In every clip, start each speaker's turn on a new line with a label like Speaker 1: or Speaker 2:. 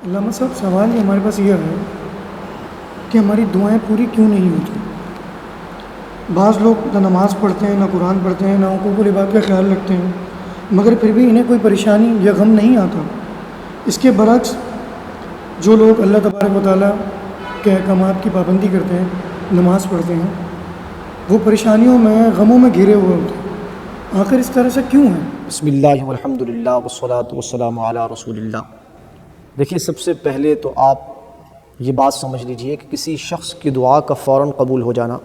Speaker 1: علامہ صاحب سوال یہ ہمارے پاس یہ ہے کہ ہماری دعائیں پوری کیوں نہیں ہوتی؟ بعض لوگ نہ نماز پڑھتے ہیں، نہ قرآن پڑھتے ہیں، نہ حقوق العباد کا خیال رکھتے ہیں، مگر پھر بھی انہیں کوئی پریشانی یا غم نہیں آتا۔ اس کے برعکس جو لوگ اللہ تبارک و تعالیٰ کے احکامات کی پابندی کرتے ہیں، نماز پڑھتے ہیں، وہ پریشانیوں میں، غموں میں گھرے ہوئے ہوتے ہیں۔ آخر اس طرح سے کیوں ہے؟
Speaker 2: بسم اللہ والحمد للہ والصلاة والسلام علی رسول اللہ۔ دیکھیے، سب سے پہلے تو آپ یہ بات سمجھ لیجئے کہ کسی شخص کی دعا کا فوراً قبول ہو جانا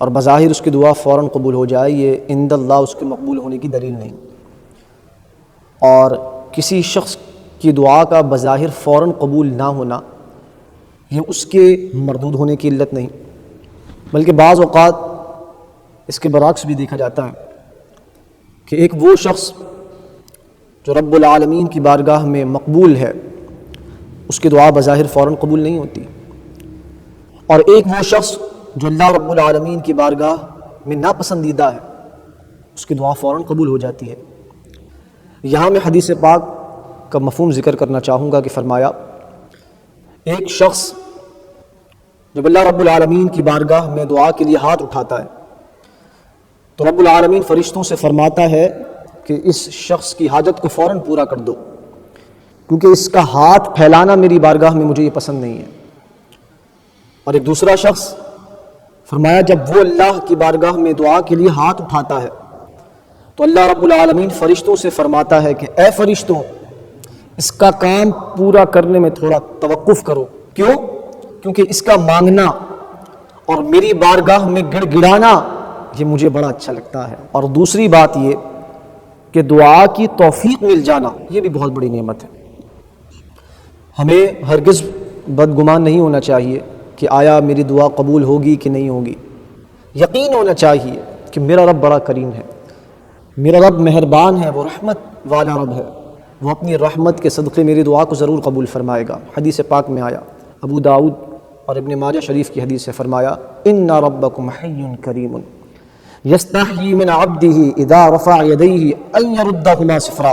Speaker 2: اور بظاہر اس کی دعا فوراً قبول ہو جائے، یہ عند اللہ اس کے مقبول ہونے کی دلیل نہیں، اور کسی شخص کی دعا کا بظاہر فوراً قبول نہ ہونا یہ اس کے مردود ہونے کی علت نہیں، بلکہ بعض اوقات اس کے برعکس بھی دیکھا جاتا ہے کہ ایک وہ شخص جو رب العالمین کی بارگاہ میں مقبول ہے، اس کی دعا بظاہر فوراً قبول نہیں ہوتی، اور ایک وہ شخص جو اللہ رب العالمین کی بارگاہ میں ناپسندیدہ ہے، اس کی دعا فوراً قبول ہو جاتی ہے۔ یہاں میں حدیث پاک کا مفہوم ذکر کرنا چاہوں گا کہ فرمایا، ایک شخص جب اللہ رب العالمین کی بارگاہ میں دعا کے لیے ہاتھ اٹھاتا ہے تو رب العالمین فرشتوں سے فرماتا ہے کہ اس شخص کی حاجت کو فوراً پورا کر دو، کیونکہ اس کا ہاتھ پھیلانا میری بارگاہ میں مجھے یہ پسند نہیں ہے۔ اور ایک دوسرا شخص فرمایا، جب وہ اللہ کی بارگاہ میں دعا کے لیے ہاتھ اٹھاتا ہے تو اللہ رب العالمین فرشتوں سے فرماتا ہے کہ اے فرشتوں، اس کا کام پورا کرنے میں تھوڑا توقف کرو۔ کیوں؟ کیونکہ اس کا مانگنا اور میری بارگاہ میں گڑ گڑانا یہ مجھے بڑا اچھا لگتا ہے۔ اور دوسری بات یہ کہ دعا کی توفیق مل جانا یہ بھی بہت بڑی نعمت ہے۔ ہمیں ہرگز بدگمان نہیں ہونا چاہیے کہ آیا میری دعا قبول ہوگی کہ نہیں ہوگی۔ یقین ہونا چاہیے کہ میرا رب بڑا کریم ہے، میرا رب مہربان ہے، وہ رحمت والا رب ہے، وہ اپنی رحمت کے صدقے میری دعا کو ضرور قبول فرمائے گا۔ حدیث پاک میں آیا، ابو داؤد اور ابن ماجہ شریف کی حدیث سے فرمایا، ان ربکم حی کریم یستحیی من عبدہ اذا رفع یدیہ ان یردہما صفرا۔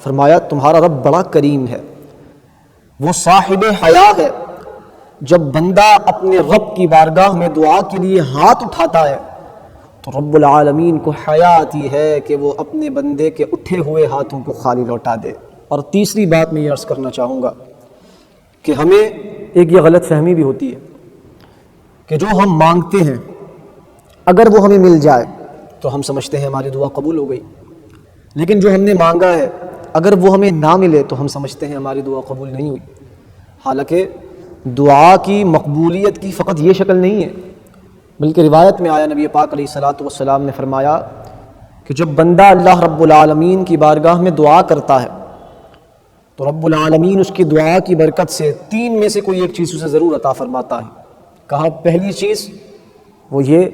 Speaker 2: فرمایا تمہارا رب بڑا کریم ہے، وہ صاحب حیا ہے، جب بندہ اپنے رب کی بارگاہ میں دعا کے لیے ہاتھ اٹھاتا ہے تو رب العالمین کو حیا آتی ہے کہ وہ اپنے بندے کے اٹھے ہوئے ہاتھوں کو خالی لوٹا دے۔ اور تیسری بات میں یہ عرض کرنا چاہوں گا کہ ہمیں ایک یہ غلط فہمی بھی ہوتی ہے کہ جو ہم مانگتے ہیں اگر وہ ہمیں مل جائے تو ہم سمجھتے ہیں ہماری دعا قبول ہو گئی، لیکن جو ہم نے مانگا ہے اگر وہ ہمیں نہ ملے تو ہم سمجھتے ہیں ہماری دعا قبول نہیں ہوئی۔ حالانکہ دعا کی مقبولیت کی فقط یہ شکل نہیں ہے، بلکہ روایت میں آیا، نبی پاک علیہ الصلاۃ والسلام نے فرمایا کہ جب بندہ اللہ رب العالمین کی بارگاہ میں دعا کرتا ہے تو رب العالمین اس کی دعا کی برکت سے 3 میں سے کوئی ایک چیز اسے ضرور عطا فرماتا ہے۔ کہا پہلی چیز وہ یہ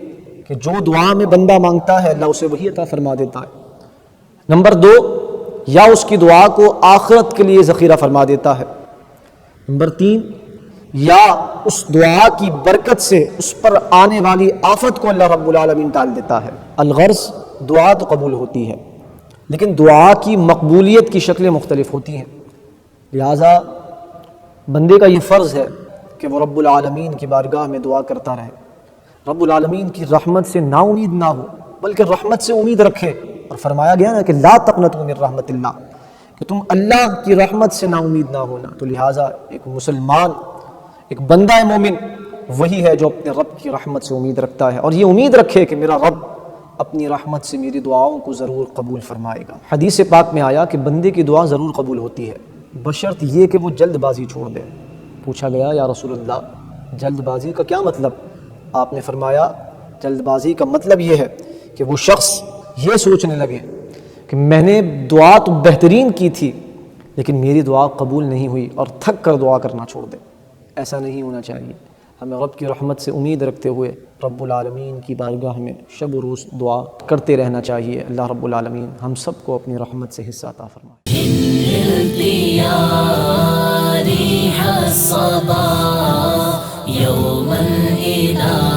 Speaker 2: کہ جو دعا میں بندہ مانگتا ہے اللہ اسے وہی عطا فرما دیتا ہے۔ نمبر 2، یا اس کی دعا کو آخرت کے لیے ذخیرہ فرما دیتا ہے۔ نمبر 3، یا اس دعا کی برکت سے اس پر آنے والی آفت کو اللہ رب العالمین ٹال دیتا ہے۔ الغرض دعا تو قبول ہوتی ہے، لیکن دعا کی مقبولیت کی شکلیں مختلف ہوتی ہیں، لہٰذا بندے کا یہ فرض ہے کہ وہ رب العالمین کی بارگاہ میں دعا کرتا رہے، رب العالمین کی رحمت سے نا امید نہ ہو بلکہ رحمت سے امید رکھے۔ اور فرمایا گیا نا کہ لا تقنطوا من رحمت اللہ، کہ تم اللہ کی رحمت سے نا امید نہ ہونا۔ تو لہٰذا ایک مسلمان، ایک بندہ مومن وہی ہے جو اپنے رب کی رحمت سے امید رکھتا ہے، اور یہ امید رکھے کہ میرا رب اپنی رحمت سے میری دعاؤں کو ضرور قبول فرمائے گا۔ حدیث پاک میں آیا کہ بندے کی دعا ضرور قبول ہوتی ہے، بشرط یہ کہ وہ جلد بازی چھوڑ دے۔ پوچھا گیا یا رسول اللہ جلد بازی کا کیا مطلب؟ آپ نے فرمایا جلد بازی کا مطلب یہ ہے کہ وہ شخص یہ سوچنے لگے کہ میں نے دعا تو بہترین کی تھی لیکن میری دعا قبول نہیں ہوئی، اور تھک کر دعا کرنا چھوڑ دے۔ ایسا نہیں ہونا چاہیے۔ ہمیں رب کی رحمت سے امید رکھتے ہوئے رب العالمین کی بارگاہ میں شب و روز دعا کرتے رہنا چاہیے۔ اللہ رب العالمین ہم سب کو اپنی رحمت سے حصہ عطا فرمائے۔
Speaker 3: يوما إلى